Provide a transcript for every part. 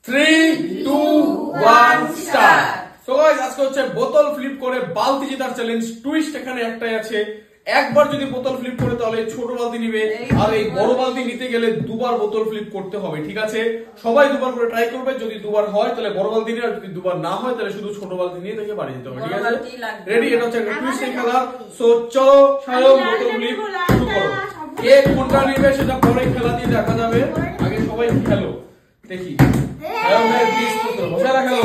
3, 2, 1 start. So guys আজকে হচ্ছে বোতল ফ্লিপ করে বালতি জেতার চ্যালেঞ্জ। টুইস্ট এখানে একটাই আছে, একবার যদি বোতল ফ্লিপ করে তাহলে ছোট বালতি নিবে, আর এই বড় বালতি নিতে গেলে দুবার বোতল ফ্লিপ করতে হবে। ঠিক আছে, সবাই দুবার করে ট্রাই করবে। যদি দুবার হয় তাহলে বড় বালতি নিয়ে, আর যদি দুবার না হয় তাহলে শুধু ছোট বালতি নিয়ে থেকে বাড়ি যেতে হবে। ঠিক আছে, রেডি? এটা হচ্ছে একটা টুইস্ট খেলা। সো চলো সায়ন বোতল ফ্লিপ শুরু করো। কে কোনটা নিবে সেটা পরে খেলা দিয়ে দেখা যাবে। আগে সবাই খেলো দেখি। সায়ন ভাই প্লিজ বসে রাখো,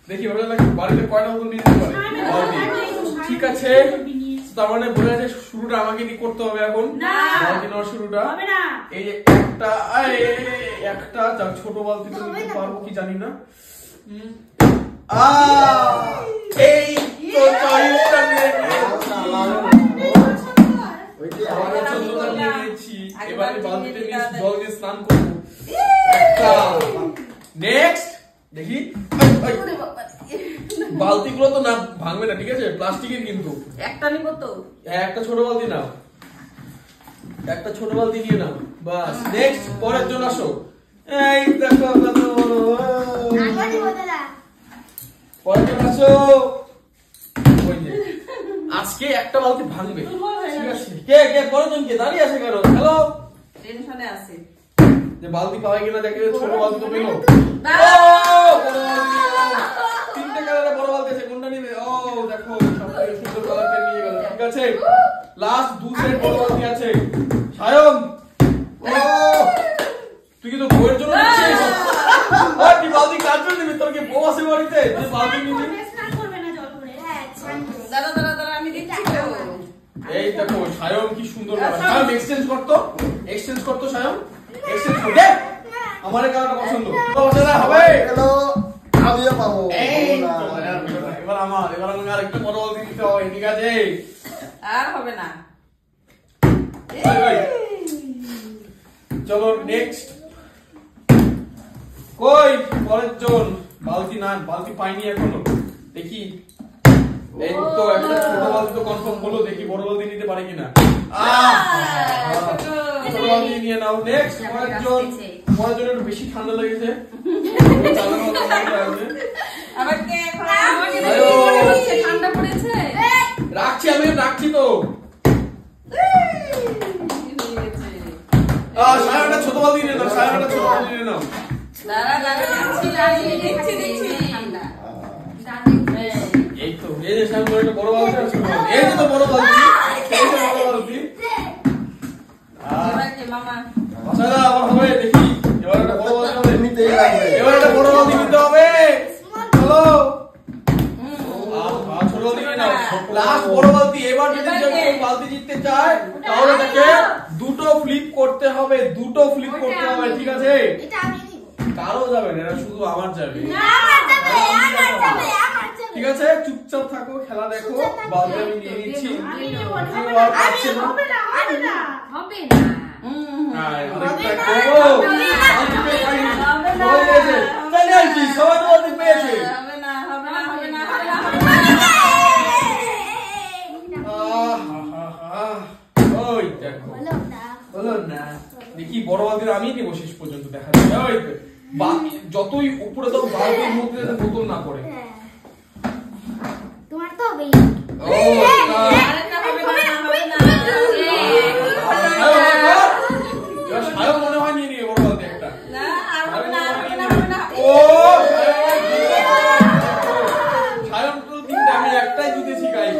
দেখি বসে রাখো। বাড়িতে কয়টা বোতল নিয়ে যেতে পারে? ঠিক আছে, তার মানে বলে আছে শুরুটা আমাকে দিয়ে করতে হবে এখন। বালতি নেওয়ার শুরুটা এই যে একটা যাক ছোট বালতি তো নিতে পারবো কি জানি না। এই তো চয়েসটা নিয়েছি, এবারে বালতিতে নিয়ে জল দিয়ে স্নান করবো। একটা নেক্সট দেখি। বালতি গুলো তো না ভাঙবে না, ঠিক আছে? প্লাস্টিকের কিন্তু। একটা নিব তো, একটা ছোট বালতি নাও, একটা ছোট বালতি নিয়ে নাও বাস। নেক্সট পরের জন আসো। এই দেখো কত বড়, পরের জন আসো। ওই যে আজকে একটা বালতি ভাঙবে, ঠিক আছে? কে কে পরের জন কে দাঁড়িয়ে আছে কেন? হ্যালো, টেনশনে আছে যে বালতি পাওয়া কিনা দেখে। ছোট বালতি তো পেলো। তিনটে কালারে বড় বালতি আছে, কোনটা নিবে? ও দেখো সবথেকে সুন্দর কালারটা নিয়ে গেল। ঠিক আছে, লাস্ট দু সেট বড় বালতি আছে। সায়ন তুই কি তো বউয়ের জন্য নিচ্ছিস? আর কি বালতি কার জন্য নিবি? তোর কি বউ আছে বাড়িতে যে বালতি নিবি? দাঁড়া দাঁড়া দাঁড়া, আমি দিচ্ছি তো। এই দেখো সায়ন কি সুন্দর কালার। সায়ন এক্সচেঞ্জ করতো, এক্সচেঞ্জ করতো সায়ন, এক্সচেঞ্জ কর দে। আমার এই কালারটা পছন্দ। বাচ্চারা হবে হ্যালো, আমিও পাবো। এবার এবার আমাকে আরেকটা বড় বালতি দিতে হবে। ঠিক আছে, আর হবে না। চলো নেক্সট। কই পরের জন? বালতি না, বালতি পাইনি এখনো। দেখি, এই তো একটা ছোট বালতি তো কনফার্ম হলো। দেখি বড় বালতি নিতে পারে কিনা। ছোট বালতি নিয়ে নাও। নেক্সট পরের জন। পরের জন একটু বেশি ঠান্ডা লেগেছে। আমাকে এখন আমাকে দেখি মনে হচ্ছে ঠান্ডা পড়েছে। রাখছি, আমি রাখছি তো। সায়নটা ছোট বালতি নিয়ে নাও, সায়নটা ছোট বালতি নিয়ে নাও। দাঁড়া দাঁড়া, দেখছি ঠান্ডা। এই তো এই যে সায়ন একটা বড় বালতি আছে। এই তো বড় বালতি, এই তো বড় বালতি। এবার কে মামা? বাচ্চারা আবার হবে দেখি। এবার একটা বড় বালতি হবে, নিতেই লাগবে। এবার একটা বড় বালতি নিতে হবে। চলো ছোট বালতি নিয়ে নাও। লাস্ট বড় বালতি। এবার যদি কেউ বালতি জিততে চায় তাহলে তাকে দুটো ফ্লিপ করতে হবে, দুটো ফ্লিপ করতে হবে। ঠিক আছে, কারো যাবে না, এটা শুধু আমার যাবে। ঠিক আছে, চুপচাপ থাকো, খেলা দেখো। বালতি আমি নিয়ে নিচ্ছি। সবাই তো বালতি পেয়েছে। হবে না হবে না হবে না ওই দেখো হলো না। দেখি বড় বালতির আমি নিবো শেষ পর্যন্ত, দেখা যাবে। ওই বাকি যতই উপরে দাও বালতির মধ্যে বোতল না পড়ে। তোমার তো হবেই। সায়ন মনে হয় নিয়ে নিয়ে বড় বালতি একটা। সায়ন তো তিনটা, আমি একটাই জিতেছি গাইস।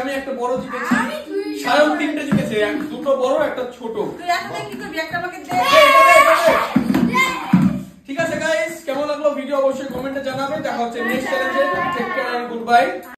আমি একটা বড় জিতেছি, সায়ন তিনটা জিতেছে, দুটো বড় একটা ছোট। ঠিক আছে গাইস, কেমন লাগলো ভিডিও অবশ্যই কমেন্টে জানাবে। দেখা হচ্ছে নেক্সট চ্যালেঞ্জে। Take care and good by.